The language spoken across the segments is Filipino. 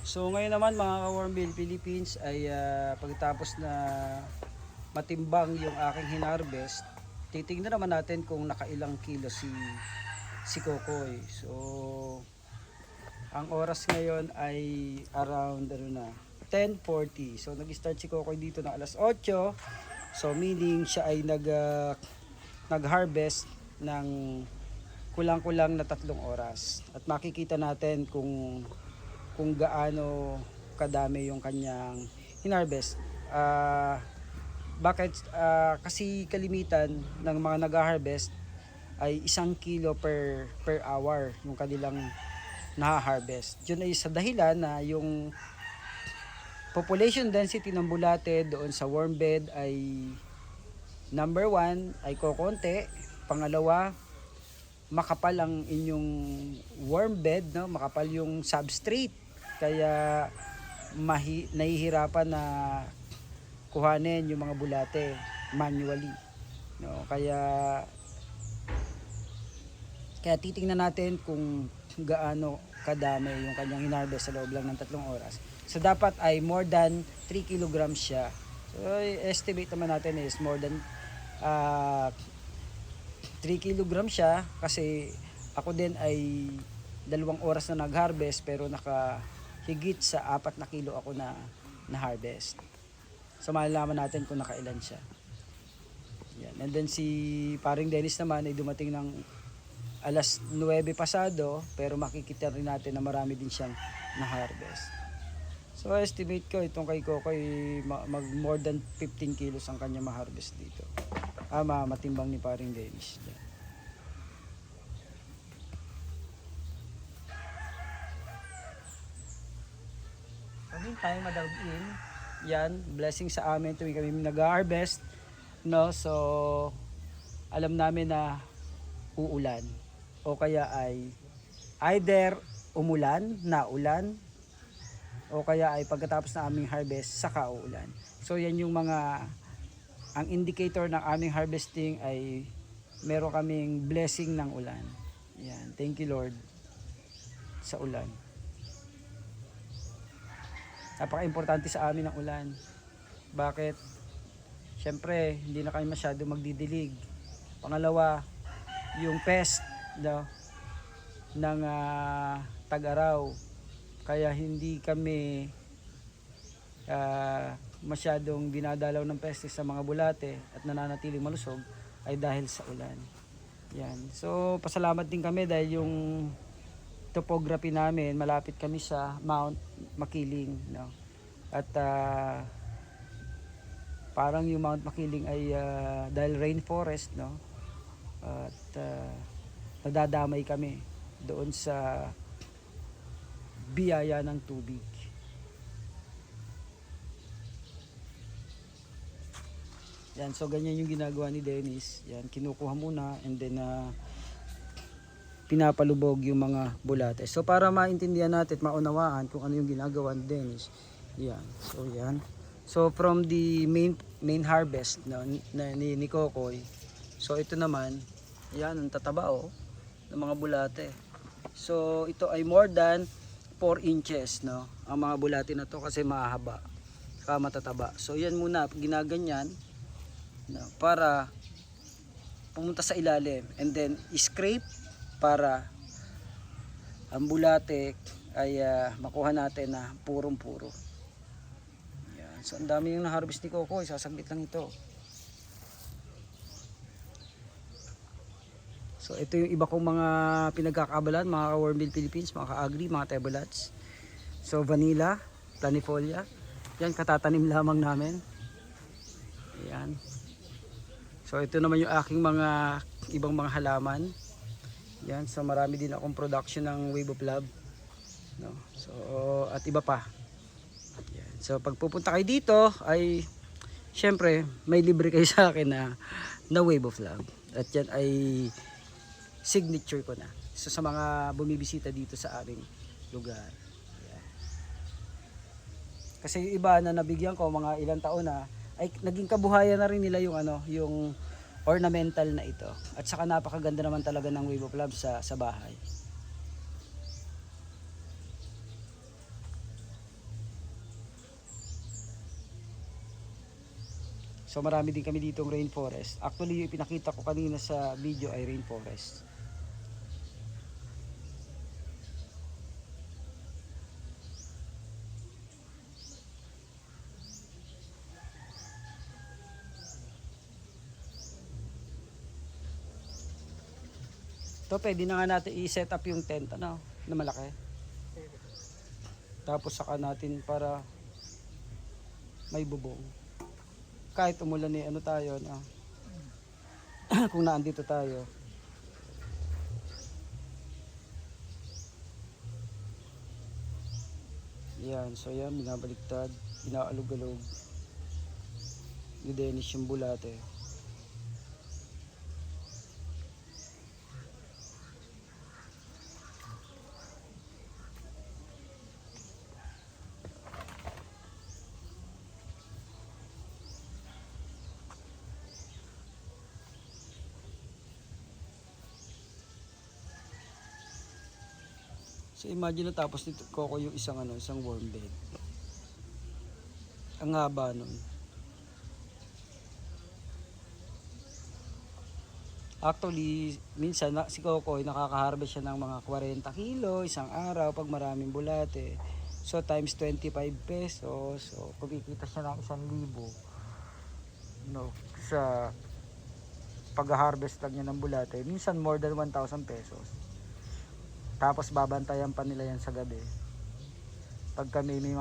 So ngayon naman mga ka-Warmbill Philippines ay pagkatapos na matimbang yung aking hinarvest, titingnan naman natin kung nakailang kilo si Kokoy. So ang oras ngayon ay around 10:40. So nag-start si Kokoy dito ng alas 8. So meaning siya ay nag-harvest ng kulang-kulang na 3 oras. At makikita natin kung gaano kadami yung kanyang hinarvest. Bakit? Kasi kalimitan ng mga nag-harvest ay 1 kilo per hour yung kanilang na-harvest. Yun ay sa dahilan na yung population density ng bulate doon sa worm bed ay number 1 ay kokonti. Pangalawa, makapal ang inyong worm bed, no? Makapal yung substrate. Kaya nahihirapan na kuhanin yung mga bulate manually, no? Kaya titingnan natin kung gaano kadami yung kanyang hinarvest sa loob lang ng 3 oras. So dapat ay more than 3 kilograms siya. So estimate naman natin is more than 3 kilograms siya, kasi ako din ay 2 oras na nag-harvest pero nakahigit sa 4 na kilo ako na harvest. So malalaman natin kung nakailan siya. Yan. And then si paring Dennis naman ay dumating ng alas 9 pasado, pero makikita rin natin na marami din siyang na-harvest. So estimate ko itong kay Kokoy mag more than 15 kilos ang kanya ma-harvest dito. Matimbang ni paring Dennis. Yan. Kaming tayo madawin. Yan, blessing sa amin tuwing kami nag-harvest, no? So alam namin na uulan o kaya ay either umulan, naulan, o kaya ay pagkatapos ng aming harvest saka uulan. So yan yung ang indicator ng aming harvesting ay meron kaming blessing ng ulan. Yan, thank you Lord sa ulan. Napaka-importante sa amin ng ulan. Bakit? Siyempre, hindi na kami masyado magdidilig. Pangalawa, yung pest, no, ng tag-araw. Kaya hindi kami masyadong dinadalaw ng pestis sa mga bulate at nananatiling malusog ay dahil sa ulan. Yan. So, pasalamat din kami dahil yung topography namin, malapit kami sa Mount Makiling, no? At parang yung Mount Makiling ay dahil rainforest, no? At nadadamay kami doon sa biyaya ng tubig. Yan, so ganyan yung ginagawa ni Dennis. Yan, kinukuha muna and then pinapalubog yung mga bulate. So para maintindihan natin, maunawaan kung ano yung ginagawa ni Dennis. Yan. So yan. So from the main harvest, no, ni Kokoy. So ito naman, yan ang tataba ng mga bulate. So ito ay more than 4 inches, no. Ang mga bulate na to kasi mahaba, saka matataba. So yan muna ginaganyan, no, para pumunta sa ilalim and then scrape para ang bulate ay makuha natin na purong-puro. Yan. So ang dami yung na-harvest ni Kokoy, sasaglit lang ito. So ito yung iba kong mga pinagkakabalan, mga ka-Warmbill Philippines, mga ka-agri, mga tebolats. So vanilla, planifolia. Yan, katatanim lamang namin. Yan. So ito naman yung aking mga ibang mga halaman. Yan, so marami din akong production ng Wave of Love, no? So at iba pa. Yan. So pag pupunta kayo dito ay syempre may libre kayo sa akin na Wave of Love. At yan ay signature ko na. So sa mga bumibisita dito sa aming lugar. Yan. Kasi yung iba na nabigyan ko mga ilang taon na ay naging kabuhayan na rin nila yung ornamental na ito. At saka napakaganda naman talaga ng Wave of Love sa bahay. So marami din kami ditong rainforest. Actually yung pinakita ko kanina sa video ay rainforest. Ito pwede na nga natin i-set up yung tent ano, na malaki. Tapos saka natin para may bubong. Kahit umulan eh, ano tayo na kung naandito tayo. Yan, so yan, binabaliktad, inaalog-alog. Ni Dennis yung bulate. So imagine na tapos nito Coco yung isang ano, isang warm bed. Ang haba nun. Actually, minsan si Coco ay nakaka-harvest siya ng mga 40 kilo isang araw pag maraming bulate. So times 25 pesos. So kumikita siya ng 1,000. No, sa pag-harvest lang niya ng bulate. Minsan more than 1,000 pesos. Tapos babantayan pa nila yan sa gabi. Pag kami may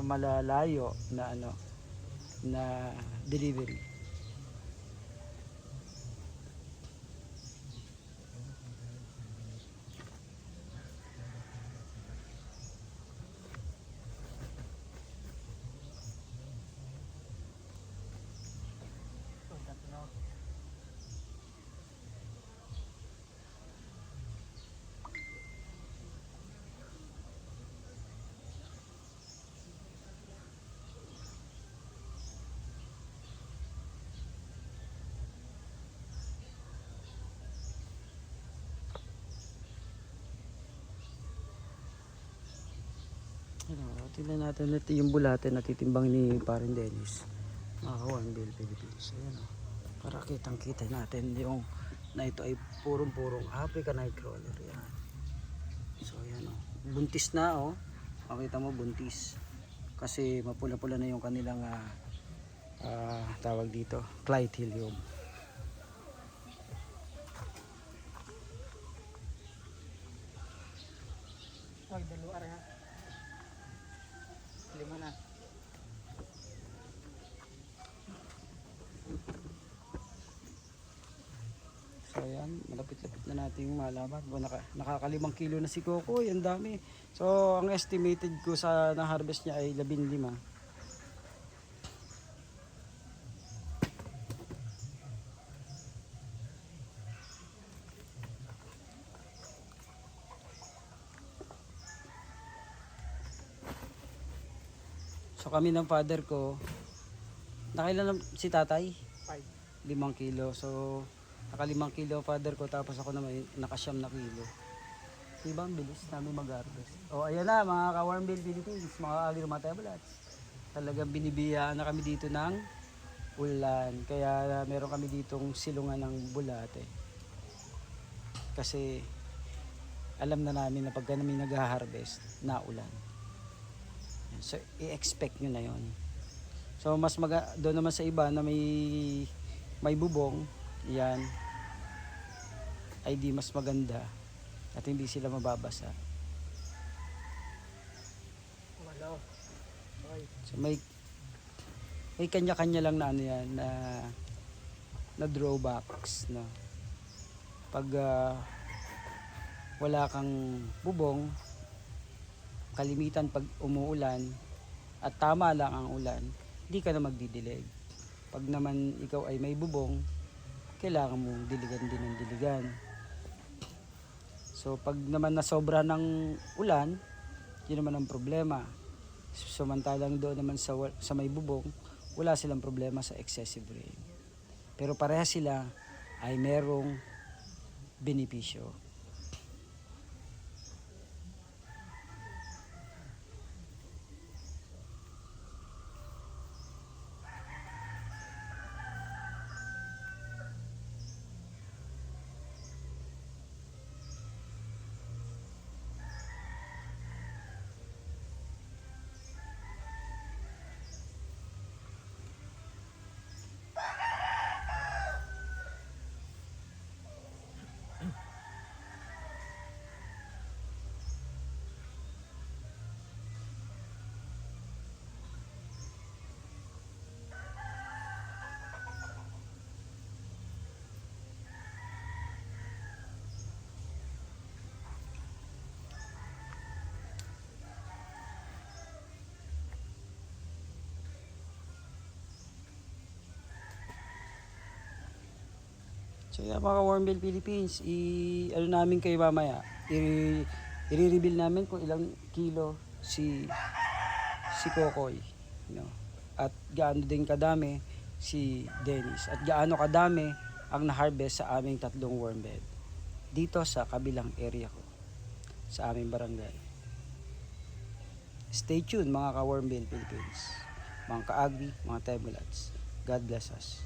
malalayo na ano na delivery. Tingnan natin ito yung bulate na titimbang ni Parin Dennis. Mga Hornbill Philippines. Ayan o. Para kitang kita natin yung na ito ay purong African Nightcrawler. Yan. So ayan o. Buntis na o. Makita mo buntis. Kasi mapula-pula na yung kanilang tawag dito. Clythelium. Ay, dalawa rin ha. Lima na. So ayan, malapit-lapit na natin yung malaman. Nakaka-5 kilo na si Coco, ang dami. So ang estimated ko sa na-harvest niya ay 15. So kami ng father ko, nakailan si tatay? 5. 5 kilo. So naka 5 kilo father ko, tapos ako naman naka 9 kilo. Diba ang bilis namin mag-harvest. O ayan na mga ka-Hornbill Philippines, mga agri-matablats. Talagang binibiyaan na kami dito ng ulan. Kaya meron kami ditong silungan ng bulate. Kasi alam na namin na pagka namin nag-harvest, na ulan. So i-expect nyo na yon. So mas doon naman sa iba na may bubong, yan ay di mas maganda at hindi sila mababasa. Wala. Ay. So may kanya-kanya lang na ano yan na drawbacks no. Pag wala kang bubong, kalimitan pag umuulan at tama lang ang ulan, hindi ka na magdidilig. Pag naman ikaw ay may bubong, kailangan mong diligan din ng diligan. So pag naman nasobra ng ulan, yun naman ang problema. Samantalang doon naman sa may bubong, wala silang problema sa excessive rain. Pero pareha sila ay merong benepisyo. So yeah, mga Warmbill Philippines, ano namin kayo mamaya, i-reveal namin kung ilang kilo si Kokoy, no? At gaano din kadami si Dennis, at gaano kadami ang na-harvest sa aming 3 worm bed dito sa kabilang area ko, sa aming barangay. Stay tuned mga ka-Warmbill Philippines, mga ka-agri, mga Temulats. God bless us.